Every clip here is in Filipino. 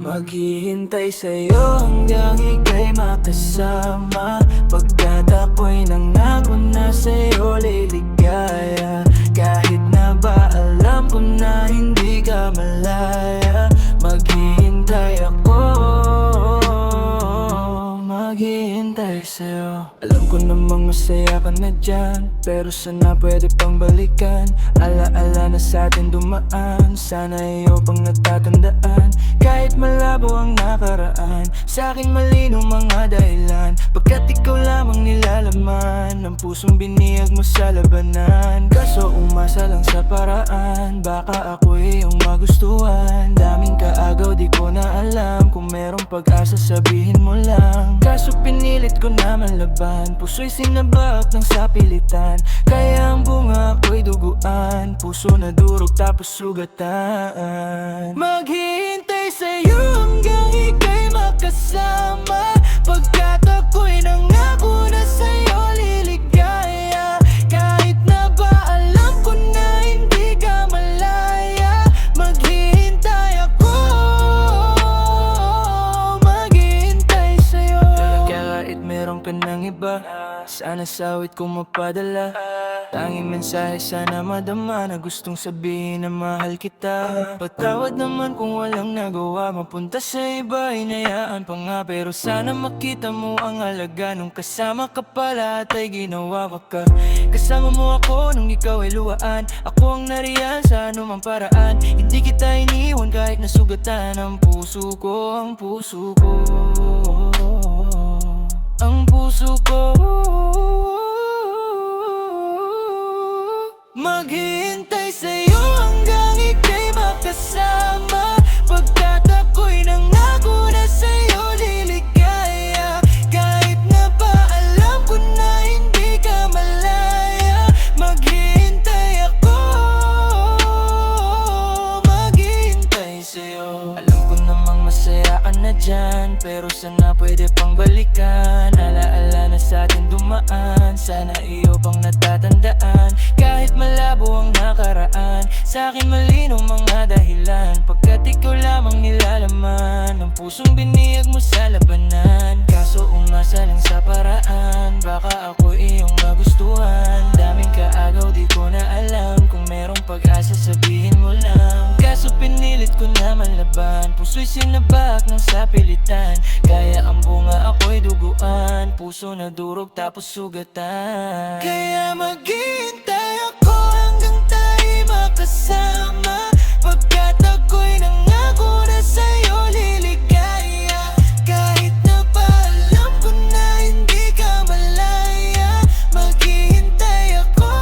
Maghihintay sa'yo hanggang ika'y makasama, pagkat ako'y nangako na sa'yo liligaya. Kahit na ba alam ko na hindi ka malaya, maghihintay ako, maghihintay sa'yo. Alam ko namang masaya ka na dyan, pero sana pwede pang balikan. Alaala na sa'tin dumaan, sana iyo pang natatandaan. Kahit malabo ang nakaraan, sa'king malinaw mga dahilan, pagkat ikaw lamang nilalaman ng pusong biniyag mo sa labanan. Kaso umasa lang sa paraan, baka ako iyong magustuhan. Daming kaagaw di ko na alam, kung merong pag-asa sabihin mo lang. Kaso pinilit ko naman laban, puso'y sinabak ng sapilitan. Kaya ang bunga ako'y duguan, puso na durog tapos sugatan. Maghihintay sa'yo hanggang ika'y makasama, pagkat ako'y nangako na sa'yo liligaya. Kahit na ba alam ko na hindi ka malaya, maghihintay ako, maghihintay sa'yo. Kahit meron ka ng iba, sana sawit ko mapadala. Tanging mensahe sana madama na gustong sabihin na mahal kita. Patawad naman kung walang nagawa, mapunta sa iba hinayaan pa nga. Pero sana makita mo ang halaga nung kasama ka pala at ay ginawa ka. Kasama mo ako nung ikaw ay luwaan, ako ang nariyan sa anumang paraan. Hindi kita iniwan kahit nasugatan ang puso ko, ang puso ko, ang puso ko. Maghihintay sa'yo hanggang ika'y makasama, pagkat ako'y nangako na sa'yo liligaya. Kahit na ba alam ko na hindi ka malaya, maghihintay ako, maghihintay sa'yo. Alam ko namang masaya ka na dyan, pero sana pwede pang balikan. Alaala na sa'tin dumaan, sana iyo pang natatandaan. Kahit malabo ang nakaraan, sa'kin malinaw mga dahilan, pagkat ikaw lamang nilalaman ng pusong biniyag mo sa labanan. Kaso umasa lang sa paraan, baka ako iyong magustuhan. Daming kaagaw di ko na alam, kung merong pag-asa sabihin mo lang. Kaso pinilit ko naman laban, puso'y sinabak ng sapilitan. Kaya ang bunga ako'y duguan, puso na durog tapos sugatan. Kaya maghihintay ako hanggang tayo'y makasama, pagkat ako'y nangako na sa'yo liligaya. Kahit na ba alam ko na hindi ka malaya, maghihintay ako,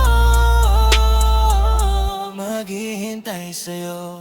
maghihintay sa'yo.